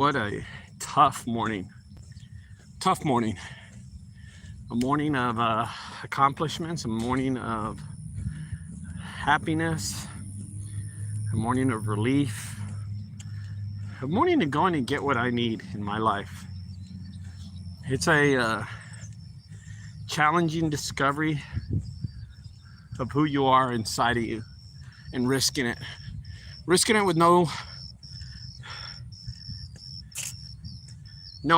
What a tough morning. Tough morning. A morning of accomplishments, a morning of happiness, a morning of relief, a morning to go in and get what I need in my life. It's a challenging discovery of who you are inside of you and risking it. Risking it with no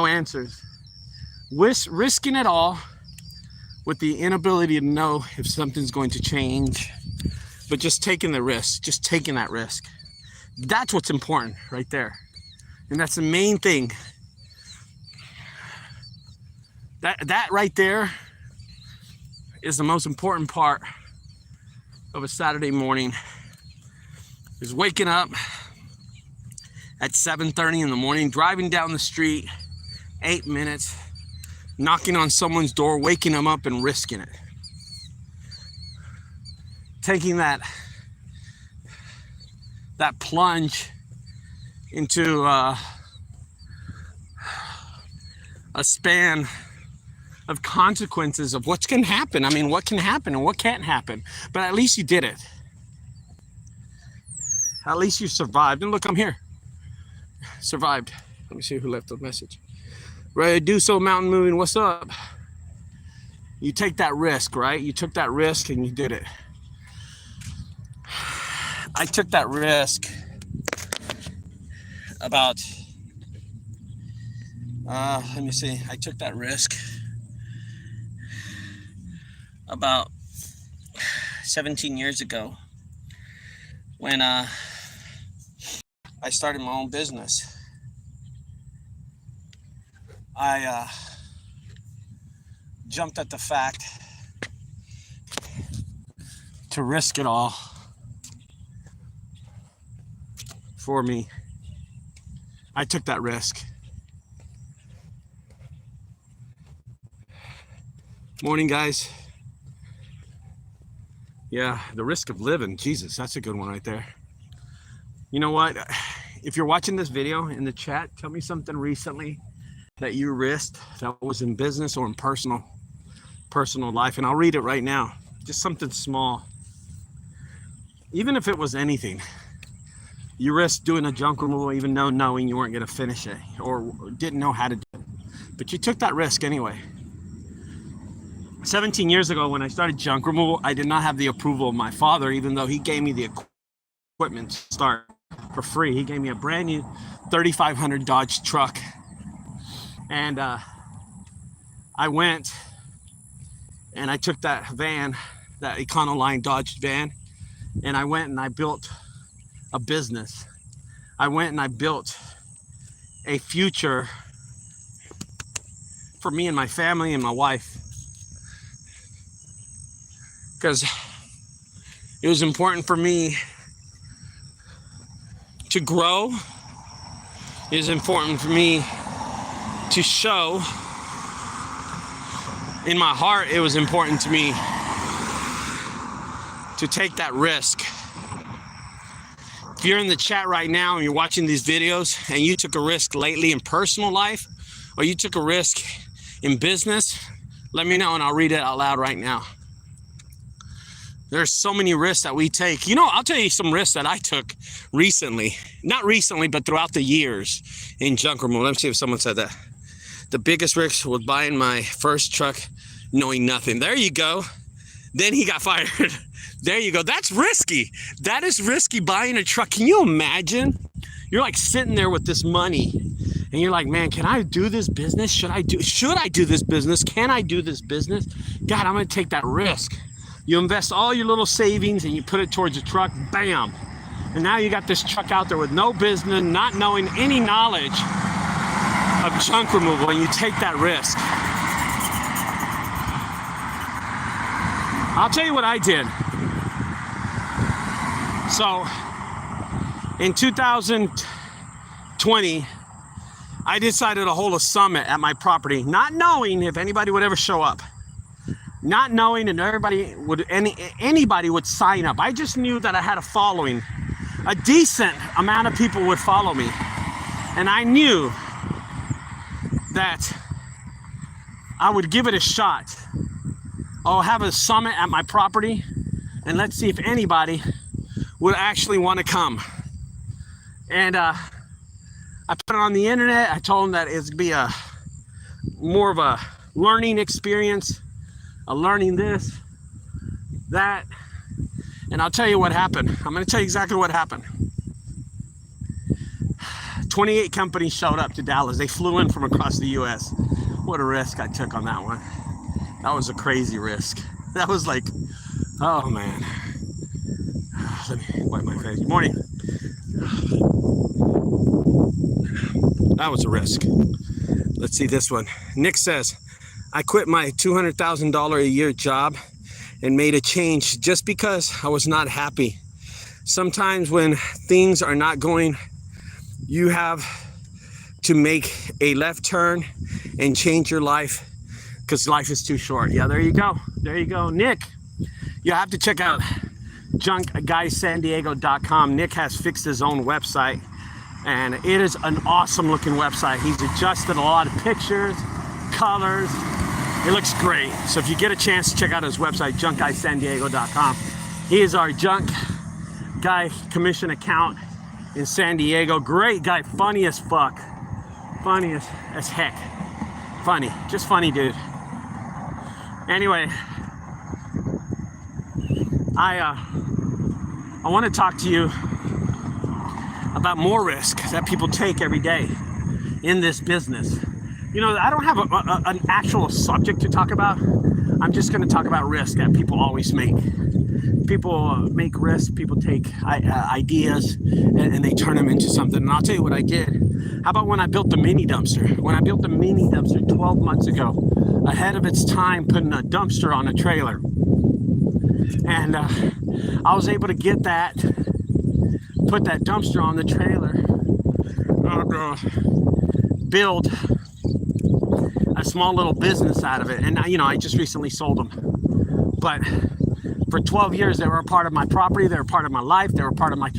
answers. Risking it all with the inability to know if something's going to change, but just taking the risk, just taking that risk. That's what's important right there. And that's the main thing. That right there is the most important part of a Saturday morning, is waking up at 7:30 in the morning, driving down the street, 8 minutes, knocking on someone's door, waking them up and risking it. Taking that plunge into a span of consequences of what's going to happen. I mean, what can happen and what can't happen. But at least you did it. At least you survived. And look, I'm here. Survived. Let me see who left the message. Ready to do so, mountain moving. What's up? You take that risk, right? You took that risk and you did it. I took that risk about, let me see. I took that risk about 17 years ago when I started my own business. I jumped at the fact to risk it all for me. I took that risk. Morning, guys. Yeah, the risk of living. Jesus, that's a good one right there. You know what? If you're watching this video in the chat, tell me something recently that you risked that was in business or in personal life, and I'll read it right now. Just something small. Even if it was anything. You risked doing a junk removal even though knowing you weren't going to finish it or didn't know how to do it. But you took that risk anyway. 17 years ago when I started junk removal, I did not have the approval of my father, even though he gave me the equipment to start for free. He gave me a brand new 3500 Dodge truck. And I went and I took that van, that Econoline Dodge van, and I went and I built a business. I went and I built a future for me and my family and my wife. Because it was important for me to grow. It was important for me to show. In my heart, it was important to me to take that risk. If you're in the chat right now and you're watching these videos and you took a risk lately in personal life or you took a risk in business, let me know and I'll read it out loud right now. There's so many risks that we take. You know, I'll tell you some risks that I took recently. Not recently, but throughout the years in junk removal. Let me see if someone said that. The biggest risk was buying my first truck knowing nothing. There you go. Then he got fired. There you go. That's risky. That is risky, buying a truck. Can you imagine? You're like sitting there with this money and you're like, man, can I do this business? Should I do this business? Can I do this business? God, I'm going to take that risk. You invest all your little savings and you put it towards a truck, bam. And now you got this truck out there with no business, not knowing any knowledge of junk removal, and you take that risk. I'll tell you what I did. So in 2020, I decided to hold a summit at my property, not knowing if anybody would ever show up. Not knowing if anybody would sign up. I just knew that I had a following. A decent amount of people would follow me. And I knew that I would give it a shot. I'll have a summit at my property, and let's see if anybody would actually want to come. And I put it on the internet. I told them that it's gonna be more of a learning experience, learning this, that, and I'll tell you what happened. I'm going to tell you exactly what happened. 28 companies showed up to Dallas. They flew in from across the U.S. What a risk I took on that one. That was a crazy risk. That was like, oh man. Let me wipe my face. Good morning. That was a risk. Let's see this one. Nick says, I quit my $200,000 a year job and made a change just because I was not happy. Sometimes when things are not going, you have to make a left turn and change your life because life is too short. Yeah, there you go. There you go. Nick, you have to check out junkguysdfw.com. Nick has fixed his own website, and it is an awesome looking website. He's adjusted a lot of pictures, colors. It looks great. So if you get a chance to check out his website, junkguysdfw.com. He is our junk guy commission account in San Diego. Great guy, funny as fuck. Funny as heck. Funny, just funny dude. Anyway, I want to talk to you about more risk that people take every day in this business. You know, I don't have an actual subject to talk about. I'm just going to talk about risk that people always make. People make risks, people take ideas and they turn them into something. And I'll tell you what I did. How about when I built the mini dumpster? When I built the mini dumpster 12 months ago, ahead of its time, putting a dumpster on a trailer. And I was able to get that, put that dumpster on the trailer, build a small little business out of it. And you know, I just recently sold them. But for 12 years, they were a part of my property. They were part of my life. They were part of my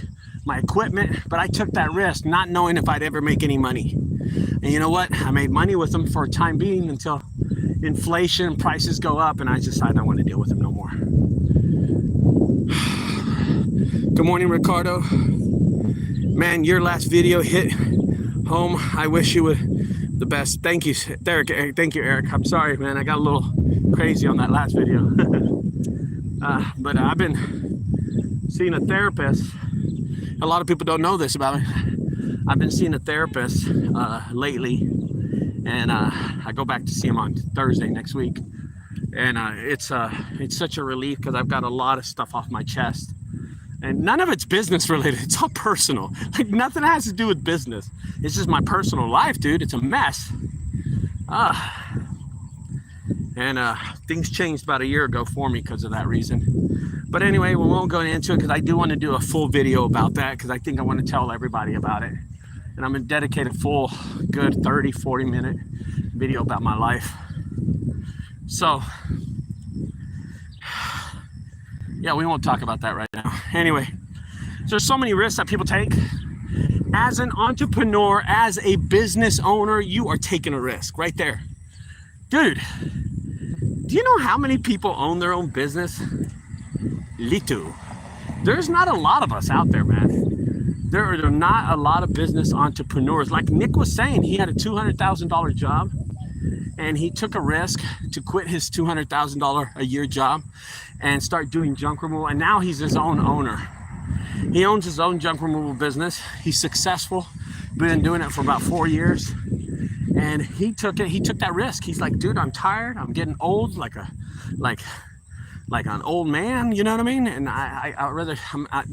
equipment. But I took that risk, not knowing if I'd ever make any money. And you know what? I made money with them for a time being until inflation, prices go up, and I decided I want to deal with them no more. Good morning, Ricardo. Man, your last video hit home. I wish you would the best. Thank you, Eric. Thank you, Eric. I'm sorry, man. I got a little crazy on that last video. But I've been seeing a therapist. A lot of people don't know this about me. I've been seeing a therapist lately, and I go back to see him on Thursday next week. And it's such a relief because I've got a lot of stuff off my chest. And none of it's business related. It's all personal. Like nothing has to do with business. It's just my personal life, dude. It's a mess. And things changed about a year ago for me because of that reason. But anyway, we won't go into it because I do want to do a full video about that because I think I want to tell everybody about it. And I'm going to dedicate a full, good 30, 40 minute video about my life. So, yeah, we won't talk about that right now. Anyway, there's so many risks that people take. As an entrepreneur, as a business owner, you are taking a risk right there. Dude, do you know how many people own their own business? Little. There's not a lot of us out there, man. There are not a lot of business entrepreneurs. Like Nick was saying, he had a $200,000 job and he took a risk to quit his $200,000 a year job and start doing junk removal. And now he's his own owner. He owns his own junk removal business. He's successful, been doing it for about 4 years. And he took that risk. He's like, dude, I'm tired. I'm getting old, like an old man, you know what I mean? And I'd rather,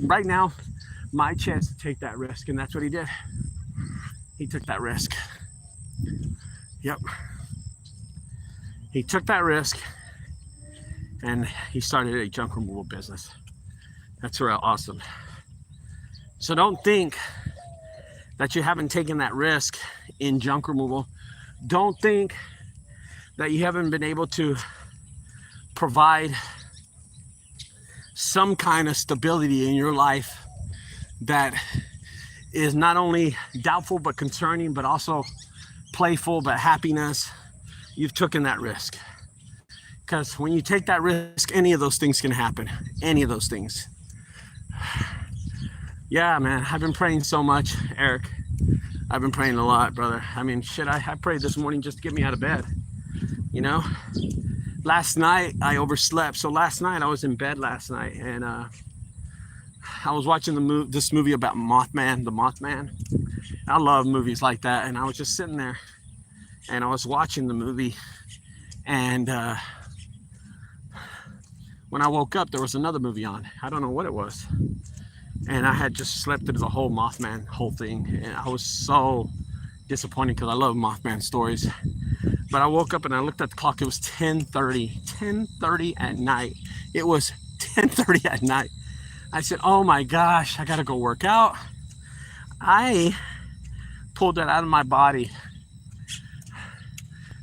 right now, my chance to take that risk. And that's what he did. He took that risk. Yep. He took that risk and he started a junk removal business. That's real awesome. So don't think that you haven't taken that risk in junk removal. Don't think that you haven't been able to provide some kind of stability in your life that is not only doubtful but concerning, but also playful but happiness. You've taken that risk. Because when you take that risk, any of those things can happen. Any of those things. Yeah, man, I've been praying so much, Eric. I've been praying a lot, brother. I mean, shit, I prayed this morning just to get me out of bed. You know? Last night, I overslept. So last night, I was in bed last night, and I was watching this movie about Mothman, the Mothman. I love movies like that, and I was just sitting there, and I was watching the movie, and when I woke up, there was another movie on. I don't know what it was. And I had just slept through the whole Mothman whole thing. And I was so disappointed because I love Mothman stories. But I woke up and I looked at the clock. It was 10:30 at night. It was 10:30 at night. I said, oh my gosh, I got to go work out. I pulled that out of my body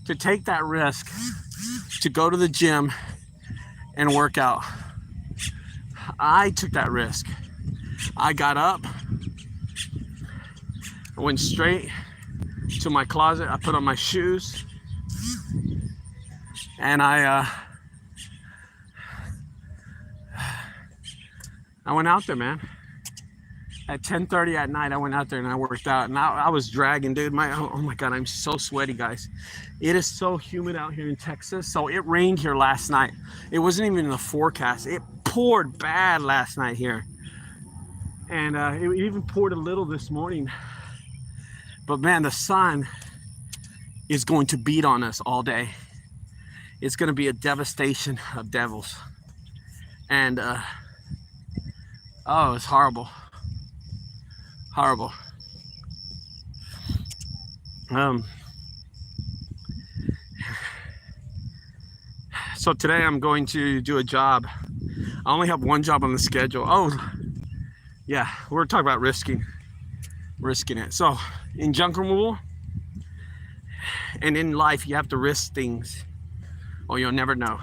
to take that risk, to go to the gym and work out. I took that risk. I got up, I went straight to my closet, I put on my shoes, and I went out there, man. At 10:30 at night, I went out there and I worked out, and I was dragging, dude. Oh my God, I'm so sweaty, guys. It is so humid out here in Texas. So it rained here last night. It wasn't even in the forecast. It poured bad last night here. And it even poured a little this morning. But man, the sun is going to beat on us all day. It's going to be a devastation of devils. And oh, it's horrible. Horrible. So today I'm going to do a job. I only have one job on the schedule. Oh, yeah, we're talking about risking it. So in junk removal and in life, you have to risk things or you'll never know.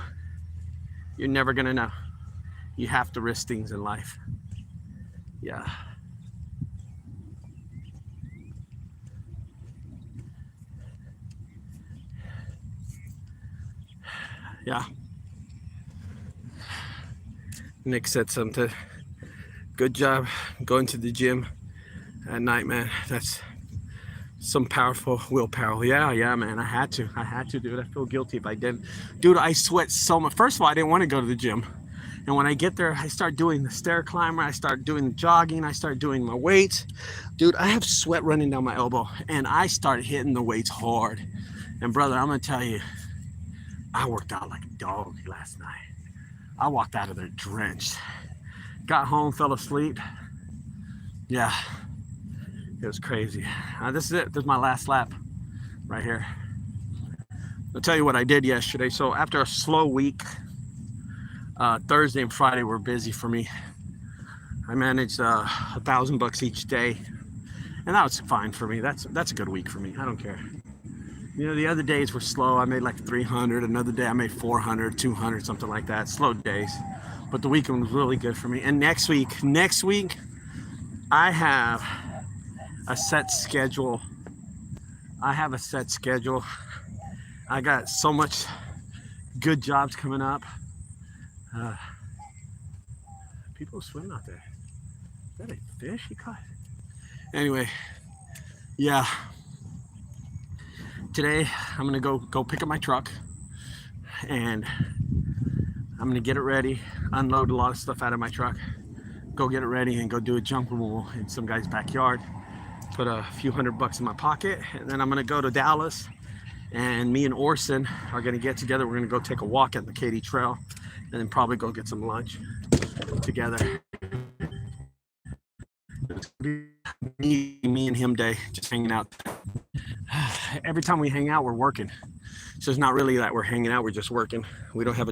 You're never gonna know. You have to risk things in life. Yeah. Yeah. Nick said something. Good job going to the gym at night, man. That's some powerful willpower. Yeah, man. I had to, dude. I feel guilty if I didn't. Dude, I sweat so much. First of all, I didn't want to go to the gym. And when I get there, I start doing the stair climber. I start doing the jogging. I start doing my weights. Dude, I have sweat running down my elbow. And I started hitting the weights hard. And brother, I'm going to tell you, I worked out like a dog last night. I walked out of there drenched. Got home, fell asleep. Yeah, it was crazy. This is it. This is my last lap right here. I'll tell you what I did yesterday. So after a slow week, Thursday and Friday were busy for me. I managed $1,000 each day, and that was fine for me. That's a good week for me. I don't care. You know, the other days were slow. I made like 300. Another day I made 400, 200, something like that. Slow days. But the weekend was really good for me. And next week, I have a set schedule. I got so much good jobs coming up. People swimming out there. Is that a fish you caught? Anyway, yeah. Today, I'm gonna go pick up my truck, and I'm gonna get it ready, unload a lot of stuff out of my truck, go get it ready, and go do a junk removal in some guy's backyard. Put a few $100 in my pocket, and then I'm gonna go to Dallas, and me and Orson are gonna get together. We're gonna go take a walk at the Katy Trail, and then probably go get some lunch together. Me and him day, just hanging out. Every time we hang out, we're working. So it's not really that we're hanging out, we're just working. We don't have a